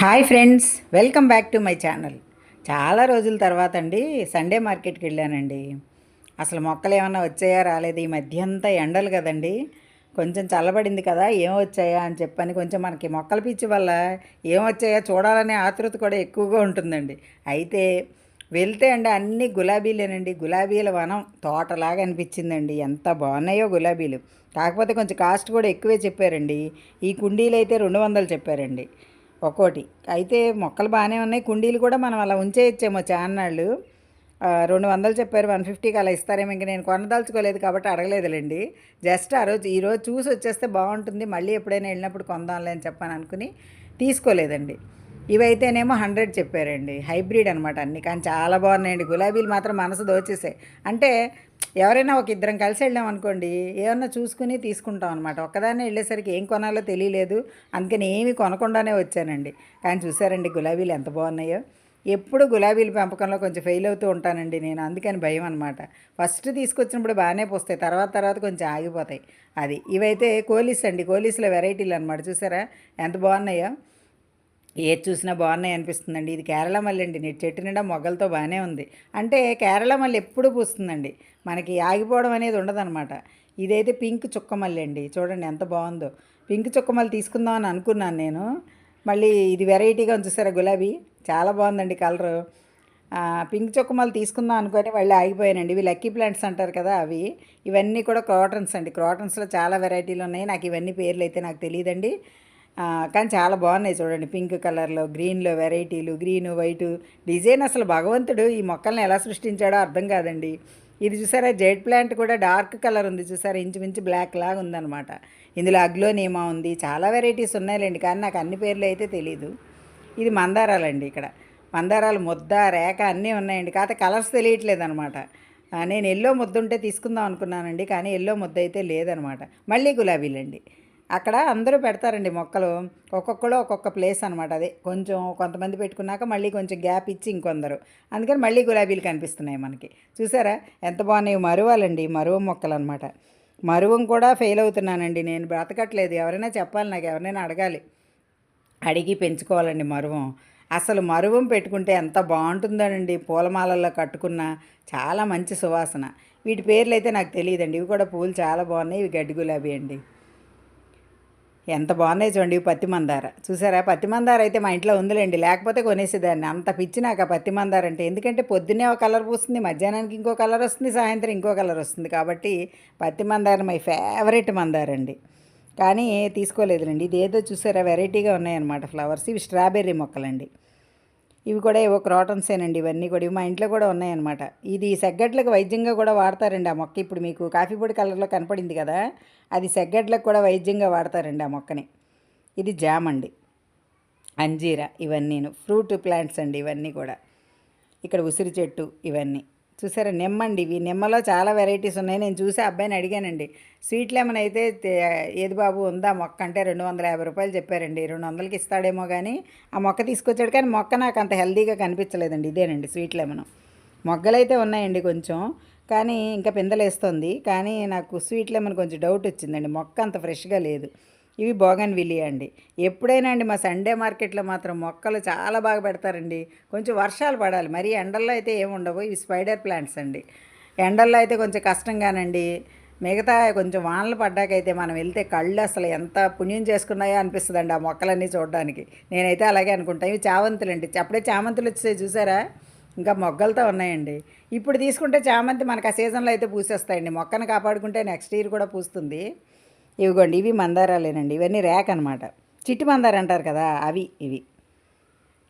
Hi friends, welcome back to my channel. చాలా రోజుల తర్వాత అండి సండే మార్కెట్కి వెళ్ళానండి. అసలు మొక్కలు ఏమన్నా వచ్చాయా రాలేదు, ఈ మధ్య అంతా ఎండలు కదండి, కొంచెం చల్లబడింది కదా, ఏం వచ్చాయా అని చెప్పని కొంచెం మనకి మొక్కల పిచ్చి వల్ల ఏం వచ్చాయా చూడాలనే ఆతృత కూడా ఎక్కువగా ఉంటుందండి. అయితే వెళ్తే అండి అన్ని గులాబీలేనండి, గులాబీల వనం తోటలాగా అనిపించిందండి. ఎంత బాగున్నాయో గులాబీలు. కాకపోతే కొంచెం కాస్ట్ కూడా ఎక్కువే చెప్పారండి. ఈ కుండీలు అయితే 200 చెప్పారండి ఒక్కోటి. అయితే మొక్కలు బాగానే ఉన్నాయి, కుండీలు కూడా మనం అలా ఉంచేయచ్చేమో చాన్నాళ్ళు. 200 చెప్పారు, 150కి అలా ఇస్తారేమో. ఇంక నేను కొనదలుచుకోలేదు కాబట్టి అడగలేదులేండి. జస్ట్ ఆ రోజు ఈరోజు చూసి వచ్చేస్తే బాగుంటుంది, మళ్ళీ ఎప్పుడైనా వెళ్ళినప్పుడు కొందాంలే అని చెప్పని అనుకుని తీసుకోలేదండి. ఇవైతేనేమో 100 చెప్పారండి, హైబ్రిడ్ అనమాట అన్నీ. కానీ చాలా బాగున్నాయండి గులాబీలు మాత్రం, మనసు దోచేసాయి. అంటే ఎవరైనా ఒక ఇద్దరం కలిసి వెళ్ళాం అనుకోండి, ఏమన్నా చూసుకుని తీసుకుంటాం అనమాట. ఒక్కదాన్నే వెళ్ళేసరికి ఏం కొనాలో తెలియలేదు, అందుకని ఏమీ కొనకుండానే వచ్చానండి. కానీ చూసారండి గులాబీలు ఎంత బాగున్నాయో. ఎప్పుడు గులాబీల పెంపకంలో కొంచెం ఫెయిల్ అవుతూ ఉంటానండి నేను, అందుకని భయం అనమాట. ఫస్ట్ తీసుకొచ్చినప్పుడు బాగానే పోస్తాయి, తర్వాత తర్వాత కొంచెం ఆగిపోతాయి. అది ఇవైతే కోలీస్ అండి, కోలీస్లో వెరైటీలు అనమాట. చూసారా ఎంత బాగున్నాయో. ఏది చూసినా బాగున్నాయి అనిపిస్తుందండి. ఇది కేరళ మల్లి అండి, నేను చెట్టు నిండా మొగ్గలతో బాగానే ఉంది. అంటే కేరళ మల్లి ఎప్పుడు పూస్తుందండి, మనకి ఆగిపోవడం అనేది ఉండదన్నమాట. ఇదైతే పింక్ చుక్కమల్లి అండి, చూడండి ఎంత బాగుందో. పింక్ చుక్కమల్లి తీసుకుందామని అనుకున్నాను నేను, మళ్ళీ ఇది వెరైటీగా ఉంది చూసారా గులాబీ, చాలా బాగుందండి కలరు. పింక్ చుక్కమల్లి తీసుకుందాం అనుకొని మళ్ళీ ఆగిపోయానండి. ఇవి లక్కీ ప్లాంట్స్ అంటారు కదా అవి. ఇవన్నీ కూడా క్రాటన్స్ అండి, క్రాటన్స్లో చాలా వెరైటీలు ఉన్నాయి. నాకు ఇవన్నీ పేర్లు అయితే నాకు తెలియదండి. కానీ చాలా బాగున్నాయి చూడండి, పింక్ కలర్లో, గ్రీన్లో వెరైటీలు, గ్రీను వైటు డిజైన్. అసలు భగవంతుడు ఈ మొక్కల్ని ఎలా సృష్టించాడో అర్థం కాదండి. ఇది చూసారా జైడ్ ప్లాంట్ కూడా డార్క్ కలర్ ఉంది చూసారా, ఇంచుమించు బ్లాక్ లాగా ఉందన్నమాట. ఇందులో అగ్లోనేమా ఉంది, చాలా వెరైటీస్ ఉన్నాయిలేండి, కానీ నాకు అన్ని పేర్లు అయితే తెలీదు. ఇది మందారాలండి, ఇక్కడ మందారాలు ముద్ద రేఖ అన్నీ ఉన్నాయండి, కాకపోతే కలర్స్ తెలియట్లేదు అనమాట. నేను ఎల్లో ముద్ద ఉంటే తీసుకుందాం అనుకున్నానండి, కానీ ఎల్లో ముద్ద అయితే లేదనమాట. మళ్ళీ గులాబీలండి, అక్కడ అందరూ పెడతారండి మొక్కలు, ఒక్కొక్కరు ఒక్కొక్క ప్లేస్ అనమాట. అదే కొంచెం కొంతమంది పెట్టుకున్నాక మళ్ళీ కొంచెం గ్యాప్ ఇచ్చి ఇంకొందరు, అందుకని మళ్ళీ గులాబీలు కనిపిస్తున్నాయి మనకి. చూసారా ఎంత బాగున్నాయి. మరువాలండి, మరువం మొక్కలు అనమాట. మరువం కూడా ఫెయిల్ అవుతున్నానండి నేను, బ్రతకట్లేదు. ఎవరైనా చెప్పాలి నాకు, ఎవరైనా అడగాలి, అడిగి పెంచుకోవాలండి మరువం. అసలు మరువం పెట్టుకుంటే ఎంత బాగుంటుందోనండి, పూలమాలల్లో కట్టుకున్న చాలా మంచి సువాసన. వీటి పేర్లు అయితే నాకు తెలియదండి. ఇవి కూడా పూలు చాలా బాగున్నాయి. ఇవి గడ్డి గులాబీ అండి, ఎంత బాగున్నాయి చూడండి. పత్తి మందార చూసారా, పత్తి మందార అయితే మా ఇంట్లో ఉందిలేండి, లేకపోతే కొనేసేదాన్ని. అంత పిచ్చి నాకు ఆ పత్తి మందార అంటే. ఎందుకంటే పొద్దున్నే ఒక కలర్ పూస్తుంది, మధ్యాహ్నానికి ఇంకో కలర్ వస్తుంది, సాయంత్రం ఇంకో కలర్ వస్తుంది. కాబట్టి పత్తి మందార మై ఫేవరెట్ మందార అండి. కానీ తీసుకోలేదులేండి. ఇది ఏదో చూసారా వెరైటీగా ఉన్నాయన్నమాట ఫ్లవర్స్. ఇవి స్ట్రాబెర్రీ మొక్కలండి. ఇవి కూడా ఏవో క్రాటన్సేనండి, ఇవన్నీ కూడా. ఇవి మా ఇంట్లో కూడా ఉన్నాయన్నమాట. ఇది సెగ్గడ్లకు వైద్యంగా కూడా వాడతారండి ఆ మొక్క. ఇప్పుడు మీకు కాఫీ పొడి కలర్లో కనపడింది కదా, అది సెగ్గడ్లకు కూడా వైద్యంగా వాడతారండి ఆ మొక్కని. ఇది జామ్ అండి, అంజీరా, ఇవన్నీను ఫ్రూట్ ప్లాంట్స్ అండి ఇవన్నీ కూడా. ఇక్కడ ఉసిరి చెట్టు ఇవన్నీ. చూసారా నిమ్మండి, ఇవి నిమ్మలో చాలా వెరైటీస్ ఉన్నాయి. నేను చూసి అబ్బాయిని అడిగానండి, స్వీట్ లెమన్ అయితే ఏది బాబు ఉందా మొక్క అంటే 250 రూపాయలు చెప్పారండి. 200కి ఇస్తాడేమో కానీ ఆ మొక్క తీసుకొచ్చాడు, కానీ మొక్క నాకు అంత హెల్దీగా కనిపించలేదండి. ఇదేనండి స్వీట్ లెమన్. మొగ్గలైతే ఉన్నాయండి కొంచెం, కానీ ఇంకా పిందలేస్తుంది. కానీ నాకు స్వీట్ లెమన్ కొంచెం డౌట్ వచ్చిందండి, మొక్క అంత ఫ్రెష్గా లేదు. ఇవి బోగన్ విలియా అండి. ఎప్పుడైనా అండి మా సండే మార్కెట్లో మాత్రం మొక్కలు చాలా బాగా పెడతారండి. కొంచెం వర్షాలు పడాలి, మరీ ఎండల్లో అయితే ఏముండవు. ఇవి స్పైడర్ ప్లాంట్స్ అండి. ఎండల్లో అయితే కొంచెం కష్టంగానండి. మిగతా కొంచెం వానలు పడ్డాకైతే మనం వెళ్తే కళ్ళు అసలు ఎంత పుణ్యం చేసుకున్నాయో అనిపిస్తుందండి ఆ మొక్కలన్నీ చూడడానికి. నేనైతే అలాగే అనుకుంటాను. ఇవి చామంతులండి, అప్పుడే చామంతులు వచ్చేసాయి చూసారా, ఇంకా మొగ్గలతో ఉన్నాయండి. ఇప్పుడు తీసుకుంటే చామంతి మనకు ఆ సీజన్లో అయితే పూసేస్తాయండి. మొక్కను కాపాడుకుంటే నెక్స్ట్ ఇయర్ కూడా పూస్తుంది. ఇవిగోండి, ఇవి మందారాలేనండి, ఇవన్నీ ర్యాక్ అనమాట. చిట్టి మందార అంటారు కదా అవి ఇవి.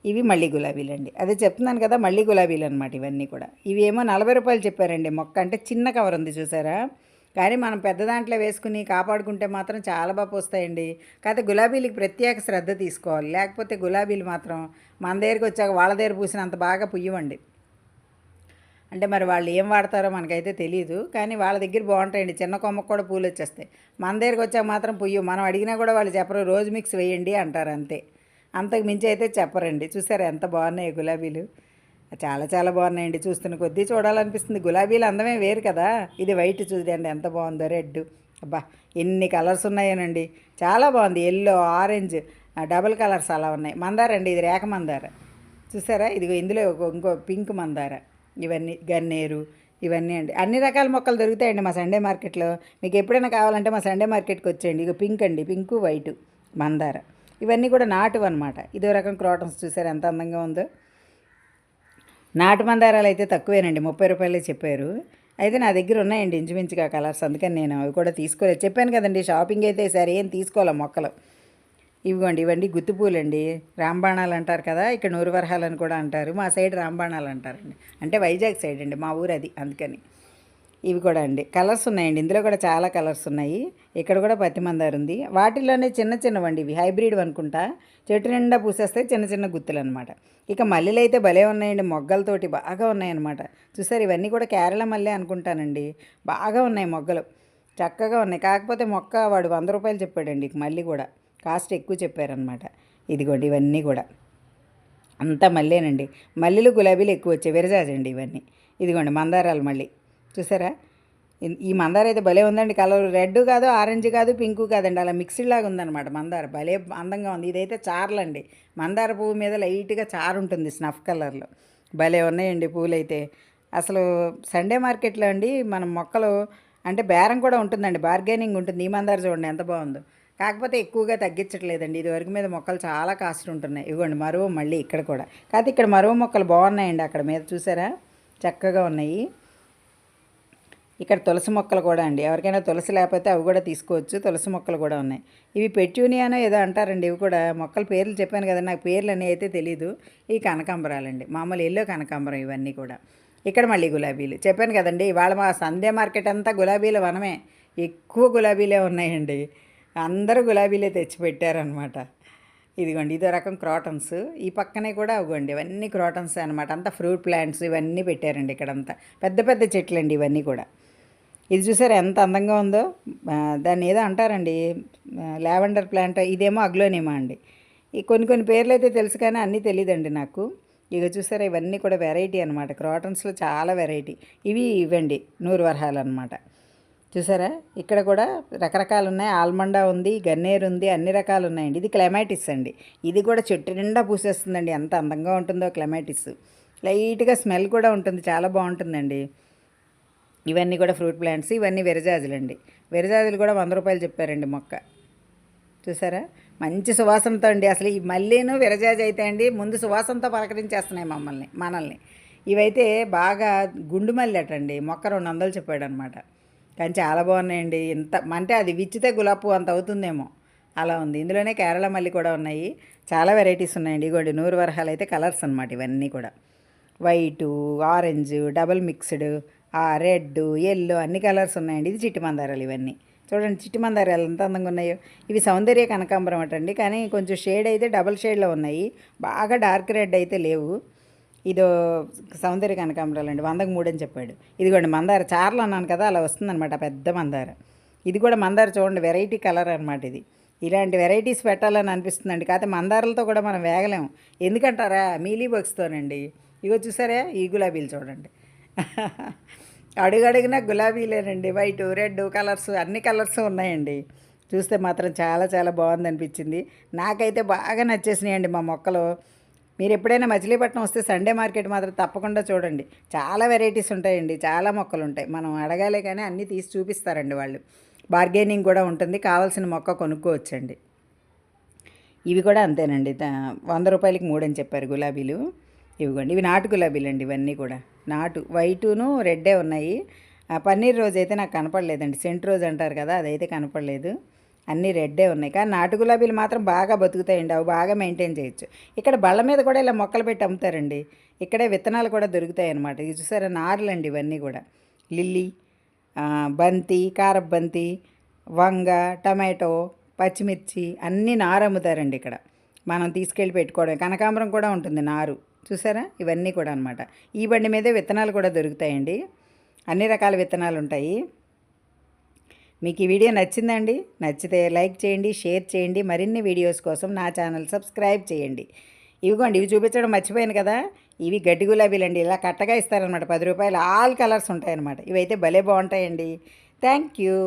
ఇవి మళ్ళీ గులాబీలండి, అదే చెప్తున్నాను కదా, మళ్ళీ గులాబీలు అనమాట ఇవన్నీ కూడా. ఇవి ఏమో 40 రూపాయలు చెప్పారండి మొక్క. అంటే చిన్న కవర్ ఉంది చూసారా, కానీ మనం పెద్ద దాంట్లో వేసుకుని కాపాడుకుంటే మాత్రం చాలా బాగా పోస్తాయండి. కాకపోతే గులాబీలకి ప్రత్యేక శ్రద్ధ తీసుకోవాలి, లేకపోతే గులాబీలు మాత్రం మన దగ్గరికి వచ్చాక వాళ్ళ దగ్గర పూసినంత బాగా పుయ్యవండి. అంటే మరి వాళ్ళు ఏం వాడతారో మనకైతే తెలియదు, కానీ వాళ్ళ దగ్గర బాగుంటాయండి. చిన్న కొమ్మకు కూడా పూలు వచ్చేస్తాయి. మన దగ్గరికి వచ్చాక మాత్రం పుయ్యు. మనం అడిగినా కూడా వాళ్ళు చెప్పరు, రోజు మిక్స్ వేయండి అంటారు అంతే. అంతకు మించి అయితే చెప్పరండి. చూసారా ఎంత బాగున్నాయి గులాబీలు, చాలా చాలా బాగున్నాయండి. చూస్తున్న కొద్దీ చూడాలనిపిస్తుంది. గులాబీలు అందమే వేరు కదా. ఇది వైట్ చూడండి ఎంత బాగుందో, రెడ్, అబ్బా ఎన్ని కలర్స్ ఉన్నాయోనండి, చాలా బాగుంది. ఎల్లో, ఆరెంజ్, డబుల్ కలర్స్ అలా ఉన్నాయి. మందార అండి, ఇది రేఖ మందార. చూసారా, ఇదిగో ఇందులో ఇంకో పింక్ మందార. ఇవన్నీ గన్నేరు, ఇవన్నీ అండి. అన్ని రకాల మొక్కలు దొరుకుతాయండి మా సండే మార్కెట్లో. మీకు ఎప్పుడైనా కావాలంటే మా సండే మార్కెట్కి వచ్చేయండి. ఇక పింక్ అండి, పింకు వైటు మందార. ఇవన్నీ కూడా నాటు అనమాట. ఇదో రకం క్రోటన్స్ చూసారు ఎంత అందంగా ఉందో. నాటు మందారాలు అయితే తక్కువేనండి, 30 రూపాయలే చెప్పారు. అయితే నా దగ్గర ఉన్నాయండి ఇంచుమించుగా కలర్స్, అందుకని నేను అవి కూడా తీసుకోలేదు. చెప్పాను కదండి, షాపింగ్ అయితే సరే ఏం తీసుకోవాలి మొక్కలు. ఇవ్వండి, ఇవ్వండి గుత్తిపూలండి, రాంబాణాలు అంటారు కదా, ఇక్కడ నూరువరహాలు అని కూడా అంటారు. మా సైడ్ రాంబాణాలు అంటారండి, అంటే వైజాగ్ సైడ్ అండి, మా ఊరు అది, అందుకని. ఇవి కూడా అండి కలర్స్ ఉన్నాయండి, ఇందులో కూడా చాలా కలర్స్ ఉన్నాయి. ఇక్కడ కూడా పత్తి మందారు ఉంది. వాటిలోనే చిన్న చిన్నవండి, ఇవి హైబ్రిడ్ అనుకుంటా, చెట్టు నిండా పూసేస్తాయి, చిన్న చిన్న గుత్తులు అనమాట. ఇక మల్లెలు అయితే భలే ఉన్నాయండి, మొగ్గలతోటి బాగా ఉన్నాయన్నమాట. చూసారు, ఇవన్నీ కూడా కేరళ మల్లె అనుకుంటానండి. బాగా ఉన్నాయి మొగ్గలు, చక్కగా ఉన్నాయి. కాకపోతే మొక్క వాడు 100 రూపాయలు చెప్పాడండి, మళ్ళీ కూడా కాస్ట్ ఎక్కువ చెప్పారనమాట. ఇదిగోండి ఇవన్నీ కూడా అంతా మల్లేనండి. మల్లెలు గులాబీలు ఎక్కువ వచ్చాయి, విరజాజండి ఇవన్నీ. ఇదిగోండి మందారాలు మళ్ళీ చూసారా. ఈ మందార అయితే భలే ఉందండి, కలర్ రెడ్ కాదు, ఆరెంజ్ కాదు, పింకు కాదండి, అలా మిక్స్డ్ లాగా ఉందన్నమాట మందార. భలే అందంగా ఉంది. ఇదైతే చార్లండి, మందార పువ్వు మీద లైట్గా చారు ఉంటుంది స్నఫ్ కలర్లో. భలే ఉన్నాయండి పూలు అయితే. అసలు సండే మార్కెట్లో అండి మనం మొక్కలు అంటే బేరం కూడా ఉంటుందండి, బార్గెనింగ్ ఉంటుంది. ఈ మందార చూడండి ఎంత బాగుందో. కాకపోతే ఎక్కువగా తగ్గించట్లేదండి, ఇది వరకు మీద మొక్కలు చాలా కాస్ట్ ఉంటున్నాయి. ఇవ్వండి మరువ మళ్ళీ ఇక్కడ కూడా. కాకపోతే ఇక్కడ మరువ మొక్కలు బాగున్నాయండి, అక్కడ మీద చూసారా చక్కగా ఉన్నాయి. ఇక్కడ తులసి మొక్కలు కూడా అండి, ఎవరికైనా తులసి లేకపోతే అవి కూడా తీసుకోవచ్చు. తులసి మొక్కలు కూడా ఉన్నాయి. ఇవి పెట్యూనియానో ఏదో అంటారండి, ఇవి కూడా మొక్కల పేర్లు చెప్పాను కదా, నాకు పేర్లు అని అయితే తెలీదు. ఈ కనకాంబరాలండి, మామూలు ఎల్లో కనకాంబరం ఇవన్నీ కూడా. ఇక్కడ మళ్ళీ గులాబీలు చెప్పాను కదండి, ఇవాళ మా సండే మార్కెట్ అంతా గులాబీల వనమే, ఎక్కువ గులాబీలే ఉన్నాయండి. అందరూ గులాబీలే తెచ్చిపెట్టారనమాట. ఇదిగోండి ఇదో రకం క్రాటన్స్. ఈ పక్కనే కూడా అవ్వండి, ఇవన్నీ క్రాటన్స్ అనమాట. అంతా ఫ్రూట్ ప్లాంట్స్ ఇవన్నీ పెట్టారండి ఇక్కడంతా, పెద్ద పెద్ద చెట్లు అండి ఇవన్నీ కూడా. ఇది చూసారా ఎంత అందంగా ఉందో. దాన్ని ఏదో అంటారండి, లావెండర్ ప్లాంట్, ఇదేమో అగ్లోనిమా అండి. ఈ కొన్ని కొన్ని పేర్లు అయితే తెలుసు కానీ అన్నీ తెలియదండి నాకు. ఇక చూసారా ఇవన్నీ కూడా వెరైటీ అనమాట, క్రాటన్స్లో చాలా వెరైటీ. ఇవ్వండి నూరువరహాలు అనమాట. చూసారా ఇక్కడ కూడా రకరకాలు ఉన్నాయి. ఆల్మండా ఉంది, గన్నేరు ఉంది, అన్ని రకాలు ఉన్నాయండి. ఇది క్లెమాటిస్ అండి, ఇది కూడా చెట్టు నిండా పూసేస్తుందండి. ఎంత అందంగా ఉంటుందో క్లెమాటిస్. లైట్గా స్మెల్ కూడా ఉంటుంది, చాలా బాగుంటుందండి. ఇవన్నీ కూడా ఫ్రూట్ ప్లాంట్స్, ఇవన్నీ విరజాజులు అండి. విరజాజులు కూడా 100 రూపాయలు చెప్పారండి మొక్క. చూసారా మంచి సువాసనతో అండి. అసలు ఈ మల్లీను విరజాజి అయితే అండి ముందు సువాసనతో పలకరించేస్తున్నాయి మనల్ని. ఇవైతే బాగా గుండు మల్లి అటండి, మొక్క 200 చెప్పాడు అనమాట. కానీ చాలా బాగున్నాయండి. ఇంత అంటే అది విచ్చితే గులాబీ పువ్వు అంత అవుతుందేమో అలా ఉంది. ఇందులోనే కేరళ మల్లి కూడా ఉన్నాయి, చాలా వెరైటీస్ ఉన్నాయండి. ఇగోండి నూరువరహాలు అయితే కలర్స్ అనమాట ఇవన్నీ కూడా. White, orange, double mixed, red, yellow అన్ని కలర్స్ ఉన్నాయండి. ఇది చిట్టి మందారాలు ఇవన్నీ చూడండి, చిట్టి మందారాలు ఎంత అందంగా ఉన్నాయో. ఇవి సౌందర్య కనకాంబరం అటండి, కానీ కొంచెం షేడ్ అయితే డబల్ షేడ్లో ఉన్నాయి, బాగా డార్క్ రెడ్ అయితే లేవు. ఇదో సౌందర్య కనకాంబరాలు అండి, 100కి 3 అని చెప్పాడు. ఇదిగోండి మందార చార్లు అన్నాను కదా, అలా వస్తుందన్నమాట పెద్ద మందార. ఇది కూడా మందార చూడండి, వెరైటీ కలర్ అనమాట ఇది. ఇలాంటి వెరైటీస్ పెట్టాలని అనిపిస్తుందండి. కాకపోతే మందారాలతో కూడా మనం వేగలేము, ఎందుకంటారా మీలీ బగ్స్తోనండి. ఇగో చూసారా ఈ గులాబీలు చూడండి, అడుగడుగునా గులాబీలేనండి, వైట్, రెడ్ కలర్స్, అన్ని కలర్స్ ఉన్నాయండి. చూస్తే మాత్రం చాలా చాలా బాగుంది అనిపించింది. నాకైతే బాగా నచ్చేసినాయండి మా మొక్కలు. మీరు ఎప్పుడైనా మచిలీపట్నం వస్తే సండే మార్కెట్ మాత్రం తప్పకుండా చూడండి, చాలా వెరైటీస్ ఉంటాయండి, చాలా మొక్కలు ఉంటాయి. మనం అడగాలే కానీ అన్నీ తీసి చూపిస్తారండి వాళ్ళు. బార్గెనింగ్ కూడా ఉంటుంది, కావాల్సిన మొక్క కొనుక్కోవచ్చండి. ఇవి కూడా అంతేనండి, 100 రూపాయలకి 3 అని చెప్పారు గులాబీలు. ఇవిగోండి ఇవి నాటు గులాబీలు అండి, ఇవన్నీ కూడా నాటు, వైటును రెడ్డే ఉన్నాయి. పన్నీర్ రోజు అయితే నాకు కనపడలేదండి, సెంట్ రోజు అంటారు కదా అదైతే కనపడలేదు. అన్నీ రెడ్డే ఉన్నాయి, కానీ నాటు గులాబీలు మాత్రం బాగా బతుకుతాయండి, అవి బాగా మెయింటైన్ చేయొచ్చు. ఇక్కడ బళ్ళ మీద కూడా ఇలా మొక్కలు పెట్టి అమ్ముతారండి, ఇక్కడే విత్తనాలు కూడా దొరుకుతాయి అన్నమాట. ఇది చూసారా నారులండి ఇవన్నీ కూడా. లిల్లీ, బంతి, కారపు బంతి, వంగ, టమాటో, పచ్చిమిర్చి అన్నీ నారు అమ్ముతారండి ఇక్కడ, మనం తీసుకెళ్ళి పెట్టుకోవడం. కనకాంబరం కూడా ఉంటుంది నారు, చూసారా ఇవన్నీ కూడా అనమాట. ఈ బండి మీదే విత్తనాలు కూడా దొరుకుతాయండి, అన్ని రకాల విత్తనాలు ఉంటాయి. మీకు ఈ వీడియో నచ్చిందండి? నచ్చితే లైక్ చేయండి, షేర్ చేయండి. మరిన్ని వీడియోస్ కోసం నా ఛానల్ సబ్స్క్రైబ్ చేయండి. ఇవిగోండి ఇవి చూపించడం మర్చిపోయాను కదా, ఇవి గడ్డి గులాబీలు అండి, ఇలా కట్టగా ఇస్తారనమాట, 10 రూపాయలు. ఆల్ కలర్స్ ఉంటాయన్నమాట. ఇవైతే భలే బాగుంటాయండి. Thank you.